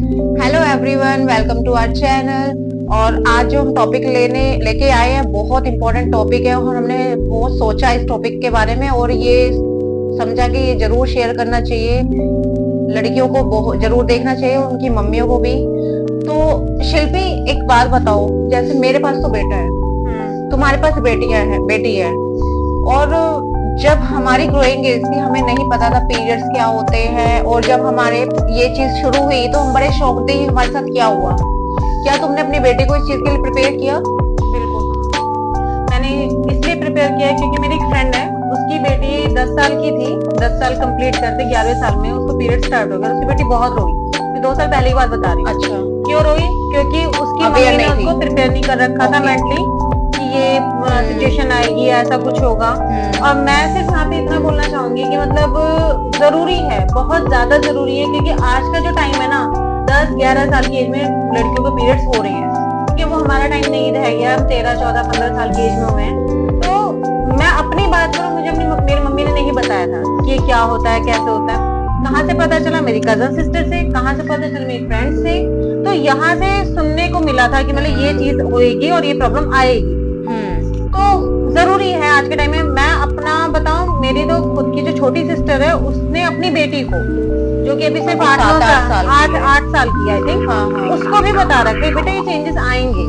Hello everyone, welcome to our channel. और आज जो हम टॉपिक लेके आए हैं बहुत इंपॉर्टेंट टॉपिक है और हमने बहुत सोचा इस टॉपिक के बारे में और ये समझा कि ये जरूर शेयर करना चाहिए, लड़कियों को बहुत जरूर देखना चाहिए, उनकी मम्मियों को भी। तो शिल्पी, एक बात बताओ, जैसे मेरे पास तो बेटा है, तुम्हारे पास बेटी है और जब हमारी ग्रोइंग एज थी हमें नहीं पता था पीरियड्स क्या होते हैं, और जब हमारे ये चीज शुरू हुई तो हम बड़े शौक थे हमारे साथ क्या हुआ। क्या तुमने अपनी बेटी को इस चीज के लिए प्रिपेयर किया? बिल्कुल, मैंने इसलिए प्रिपेयर किया क्योंकि मेरी एक फ्रेंड है, उसकी बेटी 10 साल की थी, 10 साल कंप्लीट करते 11वें साल में उसको पीरियड स्टार्ट हो गया। उसकी बेटी बहुत रोई। मैं 2 साल पहले की बात बता रही हूँ। अच्छा, क्यों रोई? क्योंकि उसकी मम्मी ने उसको प्रिपेयर नहीं कर रखा था मेंटली कि ये सिचुएशन आएगी, ऐसा कुछ होगा। और मैं सिर्फ यहाँ पे इतना बोलना चाहूंगी कि मतलब जरूरी है, बहुत ज्यादा जरूरी है, क्योंकि आज का जो टाइम है ना, 10-11 साल की एज में लड़कियों को पीरियड्स हो रहे हैं, क्योंकि वो हमारा टाइम नहीं रह गया। हम 13, 14, 15 साल की एज में हुए हैं। तो मैं अपनी बात करूँ, मुझे मेरी मम्मी ने नहीं बताया था कि ये क्या होता है, कैसे होता है। कहाँ से पता चला? मेरी कजन सिस्टर से। कहाँ से पता चला? मेरी फ्रेंड से। तो यहाँ से सुनने को मिला था कि मतलब ये चीज होएगी और ये प्रॉब्लम आएगी। तो जरूरी है आज के टाइम में। मैं अपना बताऊं, मेरी तो खुद की जो छोटी सिस्टर है, उसने अपनी बेटी को, जो कि अभी सिर्फ 8 साल की आई थिंक, उसको भी बता रखा है बेटा ये चेंजेस आएंगे।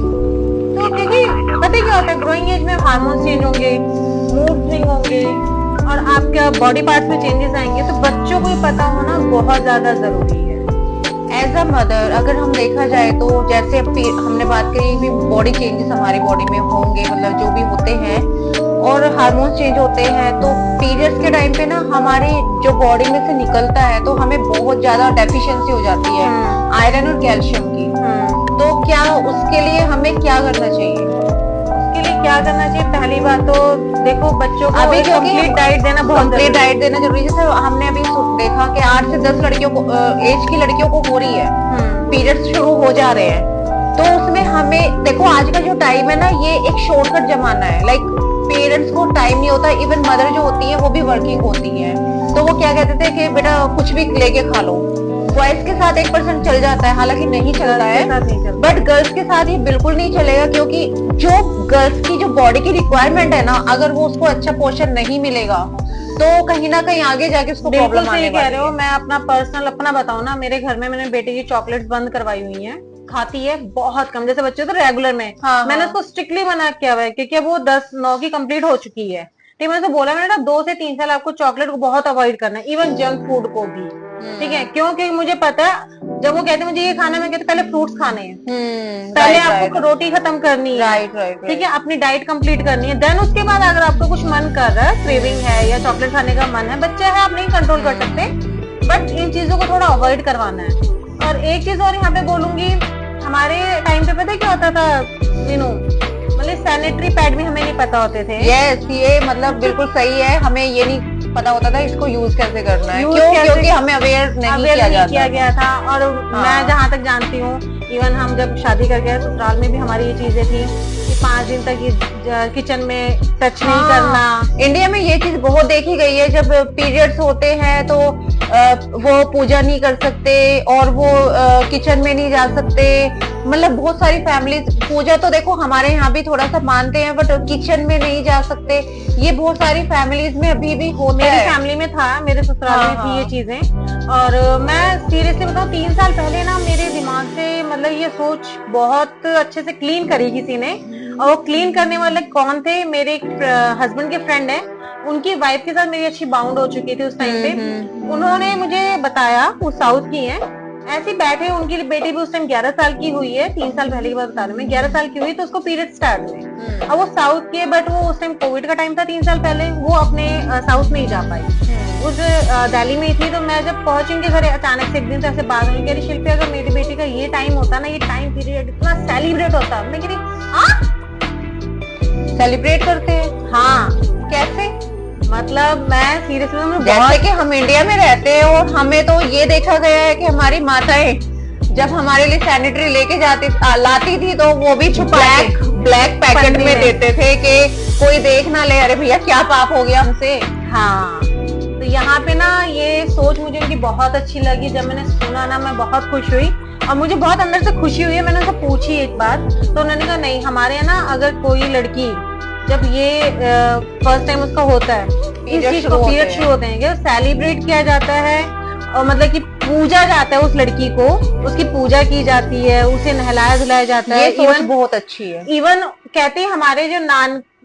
तो क्योंकि पता क्या होता है, ग्रोइंग एज में हार्मोन्स चेंज होंगे, मूड स्विंग होंगे और आपके बॉडी पार्ट्स में चेंजेस आएंगे। तो बच्चों को पता होना बहुत ज्यादा जरूरी है। एज अ मदर अगर हम देखा जाए तो जैसे हमने बात करी भी बॉडी चेंजेस हमारी बॉडी में होंगे, मतलब जो भी होते हैं और हार्मोन्स चेंज होते हैं, तो पीरियड्स के टाइम पे ना हमारी जो बॉडी में से निकलता है तो हमें बहुत ज्यादा डेफिशिएंसी हो जाती है आयरन और कैल्शियम की। तो क्या उसके लिए हमें क्या करना चाहिए? उसके लिए क्या करना चाहिए? पहली बात तो देखो, बच्चों को अभी कंप्लीट डाइट देना बहुत जरूरी है। डाइट देना जरूरी है। जैसे हमने अभी देखा कि 8 से 10 लड़कियों को एज की लड़कियों को हो रही है, पीरियड्स शुरू हो जा रहे हैं। तो उसमें हमें देखो, आज का जो टाइम है ना, ये एक शॉर्टकट जमाना है। लाइक पेरेंट्स को टाइम नहीं होता, इवन मदर जो होती है वो भी वर्किंग होती है, तो वो क्या कहते थे कि बेटा कुछ भी लेके खा लो। बॉयज के साथ 1% चल जाता है, हालांकि नहीं चलता है, बट गर्ल्स के साथ ये बिल्कुल नहीं चलेगा, क्योंकि जो गर्ल्स की जो बॉडी की रिक्वायरमेंट है ना, अगर वो उसको अच्छा पोषण नहीं मिलेगा तो कहीं ना कहीं आगे जाके उसको प्रॉब्लम आने वाली है। कह रहे हो। मैं अपना पर्सनल अपना बताऊं ना, मेरे घर में मैंने बेटे की चॉकलेट्स बंद करवाई हुई हैं, खाती है बहुत कम। जैसे बच्चे तो रेगुलर में मैंने उसको स्ट्रिक्टली मना किया हुआ है, क्योंकि वो 10-9 की कंप्लीट हो चुकी है। ठीक, मैंने तो बोला, मैंने ना 2 से 3 साल आपको चॉकलेट को बहुत अवॉइड करना है, इवन जंक फूड को भी। ठीक है, क्योंकि मुझे पता है जब वो कहते हैं मुझे ये खाना, मैं कहती पहले फ्रूट्स खाने हैं, पहले आपको रोटी खत्म करनी है, ठीक है, अपनी डाइट कंप्लीट करनी है, देन उसके बाद अगर आपको कुछ मन कर रहा है, क्रेविंग है या चॉकलेट खाने का मन है, बच्चा है, आप नहीं कंट्रोल कर सकते, बट इन चीजों को थोड़ा अवॉइड करवाना है। और एक चीज और यहाँ पे बोलूंगी, हमारे टाइम पे पता क्या होता था, मतलब सैनिटरी पैड भी हमें नहीं पता होते थे। यस, ये मतलब बिल्कुल सही है, हमें ये नहीं पता होता था इसको यूज कैसे करना है, क्योंकि हमें अवेयर नहीं किया गया था। और मैं जहाँ तक जानती हूँ, इवन हम जब शादी कर गए ससुराल में भी हमारी ये चीजें थी कि 5 दिन तक किचन में टच नहीं करना। इंडिया में ये चीज बहुत देखी गई है, जब पीरियड्स होते हैं तो वो पूजा नहीं कर सकते और वो किचन में नहीं जा सकते। मतलब बहुत सारी फैमिलीज, पूजा तो देखो हमारे यहाँ भी थोड़ा सा मानते हैं, बट किचन में नहीं जा सकते। ये बहुत सारी फैमिलीज में अभी भी होता है। मेरी फैमिली में था, मेरे ससुराल में थी ये चीजें। और मैं सीरियसली बताऊं, 3 साल पहले ना मेरे दिमाग से मतलब ये सोच बहुत अच्छे से क्लीन करी किसी ने। और वो क्लीन करने वाले कौन थे? मेरे हस्बैंड के फ्रेंड है, उनकी वाइफ के साथ मेरी अच्छी बाउंड हो चुकी थी उस टाइम पे। उन्होंने मुझे बताया, वो साउथ की है, ऐसे बैठे, उनकी बेटी भी उस टाइम 11 साल की हुई है, 3 साल पहले की बात बता रही हूँ मैं, 11 साल की हुई तो उसको पीरियड स्टार्ट हुए। अब वो साउथ की है, बट वो उस टाइम कोविड का टाइम था 3 साल पहले, वो अपने साउथ नहीं जा पाई, उस दिल्ली में ही थी। तो मैं जब पहुंची उनके घर, अचानक से एक दिन से ऐसे बात हुई, कह रही शिल्पी अगर मेरी बेटी का ये टाइम होता ना, ये टाइम पीरियड इतना सेलिब्रेट होता। मैं कह रही सेलिब्रेट करते हैं? हाँ, कैसे? मतलब मैं सीरियसली, जैसे कि हम इंडिया में रहते हैं और हमें तो ये देखा गया है कि हमारी माताएं जब हमारे लिए सैनिटरी लेके लाती थी तो वो भी ब्लैक पैकेट में देते थे कि कोई देख ना ले, अरे भैया क्या पाप हो गया हमसे। हाँ, तो यहाँ पे ना ये सोच मुझे उनकी बहुत अच्छी लगी। जब मैंने सुना ना, मैं बहुत खुश हुई। और मुझे बहुत अंदर से खुशी हुई है। मैंने उनसे पूछी एक बात, तो उन्होंने कहा नहीं, हमारे यहाँ ना अगर कोई लड़की जब ये फर्स्ट टाइम उसका होता है, इस चीज को पीरियड शुरू होते हैं, सेलिब्रेट किया जाता है और मतलब कि पूजा जाता है उस लड़की को, उसकी पूजा की जाती है, उसे नहलाया धुलाया जाता है। ये सोच बहुत अच्छी है। इवन कहते हैं हमारे जो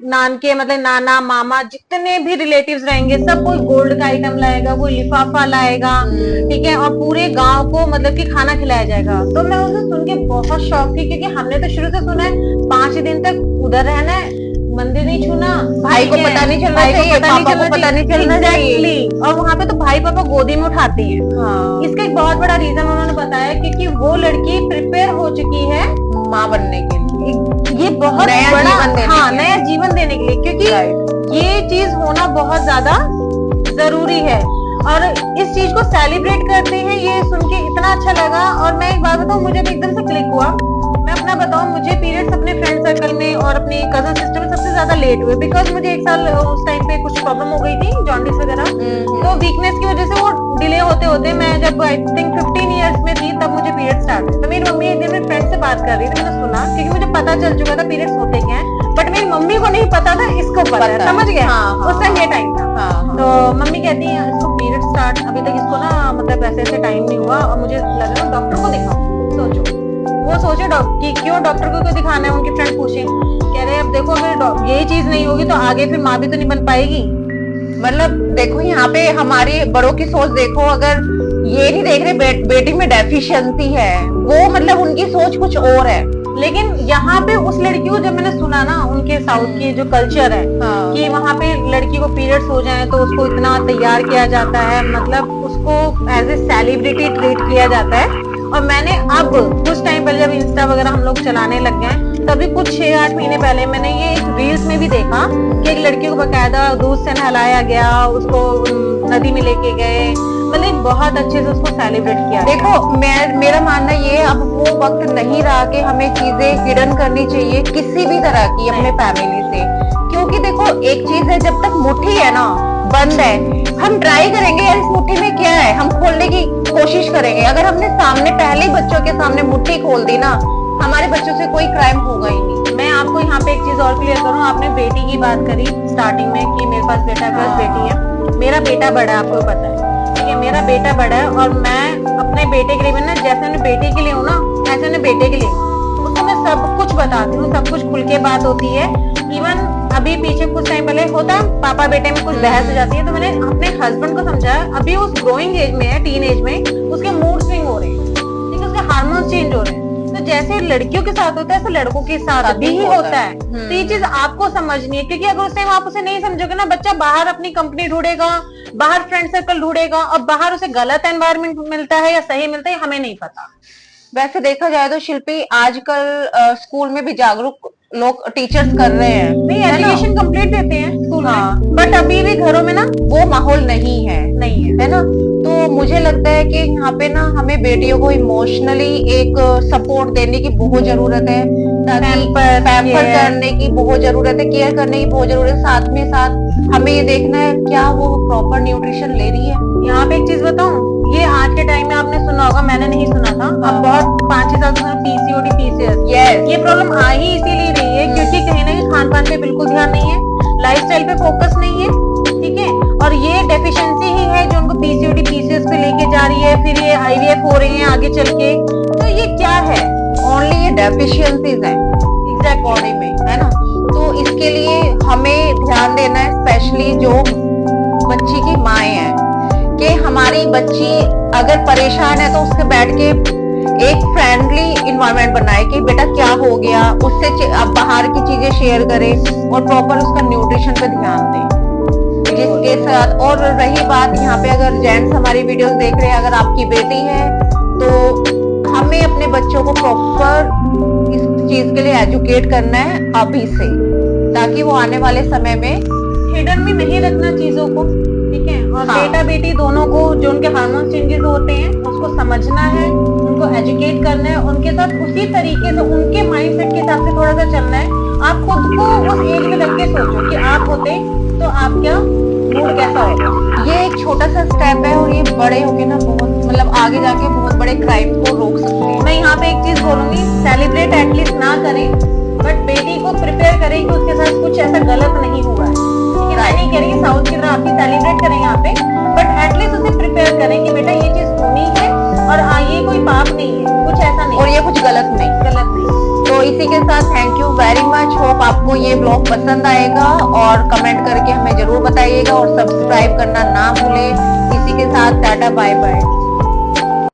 नान के मतलब नाना मामा जितने भी रिलेटिव्स रहेंगे, सब कोई गोल्ड का आइटम लाएगा, कोई लिफाफा लाएगा, ठीक है, और पूरे गांव को मतलब कि खाना खिलाया जाएगा। तो मैं उसे सुन के बहुत शौक थी, क्योंकि हमने तो शुरू से सुना है 5 दिन तक उधर रहना है, मंदिर नहीं छूना, भाई को पता नहीं चलना चाहिए, पापा को पता नहीं चलना चाहिए। और वहाँ पे तो भाई पापा गोदी में उठाते हैं। हाँ। इसका एक बहुत बड़ा रीजन उन्होंने बताया, क्योंकि वो लड़की प्रिपेयर हो चुकी है माँ बनने के लिए, ये बहुत नया बड़ा जीवन देने नया जीवन देने के लिए, क्योंकि ये चीज होना बहुत ज्यादा जरूरी है। और इस चीज को सेलिब्रेट करते हैं, ये सुन के इतना अच्छा लगा। और मैं एक बात बताऊं, मुझे भी एकदम से क्लिक हुआ। मैं अपना बताऊं, मुझे पीरियड्स अपने फ्रेंड सर्कल में और अपनी कजन सिस्टर में सबसे ज्यादा लेट हुए, बिकॉज मुझे एक साल उस टाइम पे कुछ प्रॉब्लम हो गई थी, जॉन्डिस वगैरह, तो वीकनेस की वजह से वो डिले होते होते मैं जब आई थिंक 15 इयर्स में थी तब मुझे पीरियड स्टार्ट हुए। तो मेरी मम्मी एक दिन मेरे फ्रेंड से बात कर रही थी, मैंने सुना, क्योंकि मुझे पता चल चुका था पीरियड्स होते क्या है, बट मेरी मम्मी को नहीं पता था, इसको पता है, समझ गए। उस टाइम ये टाइम था। तो मम्मी कहती है इसको पीरियड स्टार्ट, अभी तक इसको ना मतलब ऐसे टाइम नहीं हुआ, और मुझे लगा डॉक्टर को दिखाओ। सोचो, वो सोचे कि क्यों डॉक्टर को क्यों दिखाना है, उनके फ्रेंड पूछे, कह रहे अब देखो अगर यही चीज नहीं होगी तो आगे फिर माँ भी तो नहीं बन पाएगी। मतलब देखो यहाँ पे हमारे बड़ों की सोच देखो, अगर ये नहीं देख रहे बेटी में डेफिशिएंसी है, वो मतलब उनकी सोच कुछ और है। लेकिन यहाँ पे उस लड़की को जब मैंने सुना ना, उनके साउथ की जो कल्चर है, कि वहाँ पे लड़की को पीरियड्स हो जाए तो उसको इतना तैयार किया जाता है, मतलब उसको एज ए सेलिब्रिटी ट्रीट किया जाता है। और मैंने अब कुछ टाइम पहले जब इंस्टा वगैरह हम लोग चलाने लग गए, तभी कुछ 6-8 महीने पहले मैंने ये एक रील्स में भी देखा कि एक लड़की को बकायदा दूध से नहलाया गया, उसको नदी में लेके गए, मतलब बहुत अच्छे से उसको सेलिब्रेट किया। देखो मेरा मानना ये, अब वो वक्त नहीं रहा कि हमें चीजें हिडन करनी चाहिए किसी भी तरह की अपने फैमिली से, क्योंकि देखो एक चीज है, जब तक मुट्ठी है ना बंद है, हम ट्राई करेंगे यार इस मुट्ठी में क्या है, हम खोलने की कोशिश करेंगे। अगर हमने सामने पहले बच्चों के सामने मुट्ठी खोल दी ना, हमारे बच्चों से कोई क्राइम होगा ही नहीं। मैं आपको यहाँ पे एक चीज और क्लियर करूँ, आपने बेटी की बात करी स्टार्टिंग में कि मेरे पास बेटा प्लस बेटी है। मेरा बेटा बड़ा है, आपको पता है, ठीक है, मेरा बेटा बड़ा है, और मैं अपने बेटे के लिए भी ना, जैसे मैंने बेटे के लिए हूँ ना, ऐसे मैंने बेटे के लिए उसको मैं सब कुछ बताती हूँ, सब कुछ खुल के बात होती है। इवन अभी पीछे कुछ टाइम पहले होता है पापा बेटे में कुछ बहस हो जाती है, तो मैंने अपने हस्बैंड को समझाया, अभी उस ग्रोइंग एज में है, टीन एज में, उसके मूड स्विंग हो रहे हैं, ठीक है, उसके हार्मोन्स चेंज हो रहे हैं। तो जैसे लड़कियों के साथ होता है ऐसे लड़कों के साथ भी होता है। तो ये चीज आपको समझनी है, क्योंकि अगर उस टाइम आप उसे नहीं समझोगे ना, बच्चा बाहर अपनी कंपनी ढूंढेगा, बाहर फ्रेंड सर्कल ढूंढेगा, और बाहर उसे गलत एनवायरनमेंट मिलता है या सही मिलता है हमें नहीं पता। वैसे देखा जाए तो शिल्पी आजकल स्कूल में भी जागरूक लोग टीचर्स कर रहे हैं, नहीं एजुकेशन कंप्लीट देते हैं स्कूल में, बट अभी भी घरों में ना वो माहौल नहीं है है ना। तो मुझे लगता है कि यहाँ पे ना हमें बेटियों को इमोशनली एक सपोर्ट देने की बहुत जरूरत है, पैम्पर करने की बहुत जरूरत है, केयर करने की बहुत जरूरत है। साथ में साथ हमें ये देखना है क्या वो प्रॉपर न्यूट्रिशन ले रही है। यहाँ पे एक चीज बताऊं, ये आज के टाइम में आपने सुना होगा, मैंने नहीं सुना था, अब बहुत 5-6 साल से पीसीओडी पीसीएस, ये प्रॉब्लम आ ही इसीलिए रही है क्योंकि कहीं ना कहीं खान पान पे बिल्कुल ध्यान नहीं है, लाइफस्टाइल पे फोकस नहीं है, ठीक है, और ये डेफिशिएंसी ही है जो उनको पीसीओडी पीसीएस पे लेके जा रही है, फिर ये आईवीएफ हो रहे हैं आगे चल के। तो ये क्या है, ओनली ये डेफिशिएंसीज है एग्जैक्ट बॉडी में, है ना। तो इसके लिए हमें ध्यान देना है, स्पेशली जो बच्ची की माएँ हैं, कि हमारी बच्ची अगर परेशान है तो उससे बैठ के एक फ्रेंडली इन्वायरमेंट बनाए कि बेटा क्या हो गया, उससे अब बाहर की चीजें शेयर करें और प्रॉपर उसका न्यूट्रिशन पे ध्यान दें जिसके साथ। और रही बात यहाँ पे, अगर जेंट्स हमारी वीडियोस देख रहे हैं, अगर आपकी बेटी है तो हमें अपने बच्चों को प्रॉपर इस चीज के लिए एजुकेट करना है अभी से, ताकि वो आने वाले समय में हिडन में नहीं रखना चीजों को, ठीक है। और बेटा बेटी दोनों को जो उनके हार्मोन चेंजेस होते हैं उसको समझना है, उनको एजुकेट करना है, उनके साथ उसी तरीके से उनके माइंडसेट के हिसाब से थोड़ा सा चलना है। आप खुद को उस एज में रख के सोचो कि आप होते तो आप क्या मूड कैसा होगा। ये एक छोटा सा स्टेप है और ये बड़े होके ना बहुत मतलब आगे जाके बहुत बड़े क्राइम को रोक सकते हैं। मैं यहाँ पे एक चीज बोलूंगी, सेलिब्रेट एटलीस्ट ना करें, बट बेटी को प्रिपेयर करें कि उसके साथ कुछ ऐसा गलत नहीं हुआ है। ठीक है, मैं नहीं कह रही साउथ की तरह आप भी सेलिब्रेट करें यहाँ पे, बट एटलीस्ट उसे प्रिपेयर करें कि बेटा ये चीज होनी है, और हाँ ये कोई पाप नहीं है, कुछ ऐसा नहीं, और ये कुछ गलत नहीं। तो इसी के साथ thank you very much. Hope आपको ये ब्लॉग पसंद आएगा, और कमेंट करके हमें जरूर बताइएगा, और सब्सक्राइब करना ना भूलें। इसी के साथ टाटा बाय बाय।